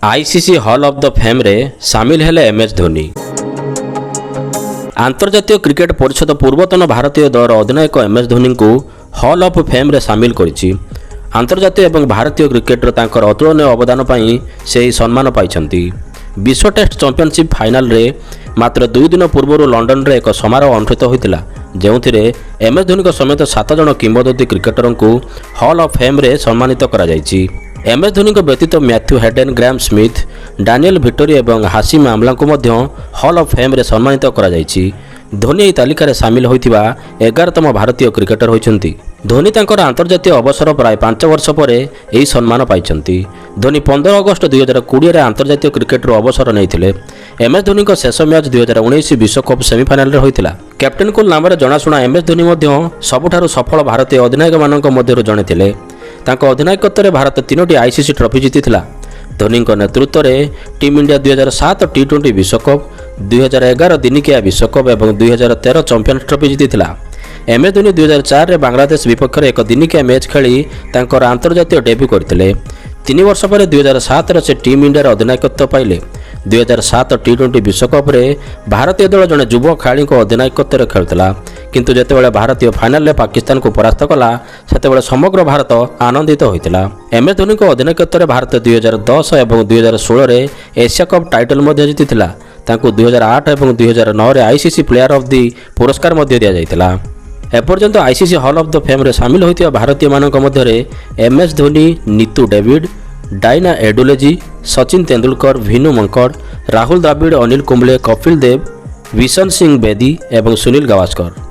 ICC hall of the fame रे सामिल हेले एमएस धोनी। आंतर्जातीय क्रिकेट परिषद पूर्वतन भारतीय दल अधिनायक एमएस धोनी को हॉल ऑफ फेम रे सामिल करिछि। आंतर्जातीय एवं भारतीय क्रिकेटर तांकर अतुलनीय अवदान पई से सम्मान पाइछन्ति। विश्व टेस्ट चैंपियनशिप फाइनल रे मात्र 2 दिन पूर्व लंडन रे एक समारोह अनुष्ठित होइतिला, जेउथिरे एमएस धोनी समेत 7 जन किंवदंती क्रिकेटरों को हॉल ऑफ फेम रे सम्मानित करा जायछि। एमएस धोनी व्यतीत Matthew Hayden, Graham Smith, Daniel victory और हाशिम आमला को मध्य हॉल ऑफ फेम रे सम्मानित करा जायछि। धोनी ଏହି ତାଲିକାରେ ସାମିଲ ହୋଇଥିବା 11ତମ ଭାରତୀୟ କ୍ରିକେଟର ହୋଇଛନ୍ତି। ଧୋନି ତାଙ୍କର ଆନ୍ତର୍ଜାତୀୟ ଅବସର ପ୍ରାୟ 5 ବର୍ଷ ପରେ ଏହି ସମ୍ମାନ ପାଇଛନ୍ତି। ଧୋନି 15 ଅଗଷ୍ଟ 2020ରେ ଆନ୍ତର୍ଜାତୀୟ କ୍ରିକେଟରୁ ଅବସର ନେଇଥିଲେ। ଏମ୍ଏସ୍ ଧୋନିଙ୍କ ଶେଷ ମ୍ୟାଚ୍ 2019 ବିଶ୍ୱକପ୍ ସେମିଫାଇନାଲରେ ହୋଇଥିଲା। କ୍ୟାପ୍ଟେନ କୁଲ୍ ନାମରେ ଜଣାଶୁଣା ଏମ୍ଏସ୍ ଧୋନି ମଧ୍ୟ ସବୁଠାରୁ ସଫଳ ଭାରତୀୟ ଅଧିନାୟକମାନଙ୍କ ମଧ୍ୟରୁ ଜଣେ ଥିଲେ। ତାଙ୍କ ଅଧିନାୟକତ୍ୱରେ ଭାରତ 3ଟି ଆଇସିସି ଟ୍ରଫି ଜିତିଥିଲା। ଧୋନିଙ୍କ ନେତୃତ୍ୱରେ ଟିମ୍ ଇଣ୍ଡିଆ 2007 ଟି20 ବିଶ୍ୱକପ୍, 2011 ଦିନିକିଆ ବିଶ୍ୱକପ୍ ଏବଂ 2013 ଚାମ୍ପିୟନ୍ସ ଟ୍ରଫି ଜିତିଥିଲା। ଏମ୍ଏସ୍ ଧୋନି 2004ରେ ବାଂଲାଦେଶ ବିପକ୍ଷରେ ଏକ ଦିନିକିଆ ମ୍ୟାଚ୍ ଖେଳି ତାଙ୍କର ଆନ୍ତର୍ଜାତୀୟ ଡେବ୍ୟୁ କରିଥିଲେ। 3 ବର୍ଷ ପରେ 2007ରେ ସେ ଟିମ୍ ଇଣ୍ଡିଆର ଅଧିନାୟକତ୍ୱ ପାଇଲେ। 2007 ଟି20 ବିଶ୍ୱକପ୍ରେ ଭାରତୀୟ ଦଳ ଜଣେ ଯୁବ ଖେଳାଳିଙ୍କ ଅଧିନାୟକତ୍ୱରେ ଖେଳୁଥିଲା, କିନ୍ତୁ ଯେତେବେଳେ ଭାରତୀୟ ଫାଇନାଲରେ ପାକିସ୍ତାନକୁ ପରାସ୍ତ କଲା ସେତେବେଳେ ସମଗ୍ର ଭାରତ ଆନନ୍ଦିତ ହୋଇଥିଲା। ଏମ୍ଏସ୍ ଧୋନିଙ୍କ ଅଧିନାୟକତ୍ୱରେ ଭାରତ 2010 ଏବଂ 2016ରେ ଏସିଆ କପ୍ ଟାଇଟଲ ମଧ୍ୟ ଜିତିଥିଲା। ତାଙ୍କୁ 2008 ଏବଂ 2009ରେ ଆଇସିସି ପ୍ଲେୟାର ଅଫ୍ ଦି ପୁରସ୍କାର ମଧ୍ୟ ଦିଆଯାଇଥିଲା। ଏପର୍ଯ୍ୟନ୍ତ ଆଇସିସି ହଲ୍ ଅଫ୍ ଦ ଫେମ୍ରେ ସାମିଲ ହୋଇଥିବା ଭାରତୀୟମାନଙ୍କ ମଧ୍ୟରେ ଏମ୍ଏସ୍ ଧୋନି, ନିତୁ ଡେଭିଡ୍, ଡାଇନା ଏଡୁଲେଜି, ସଚିନ ତେନ୍ଦୁଲକର, ଭିନୁ ମଙ୍କଡ଼, ରାହୁଲ ଦ୍ରାବିଡ଼, ଅନିଲ କୁମ୍ବଳେ, କପିଲ ଦେବ, ବିଶନ୍ ସିଂ ବେଦି ଏବଂ ସୁନୀଲ ଗାଭାସ୍କର।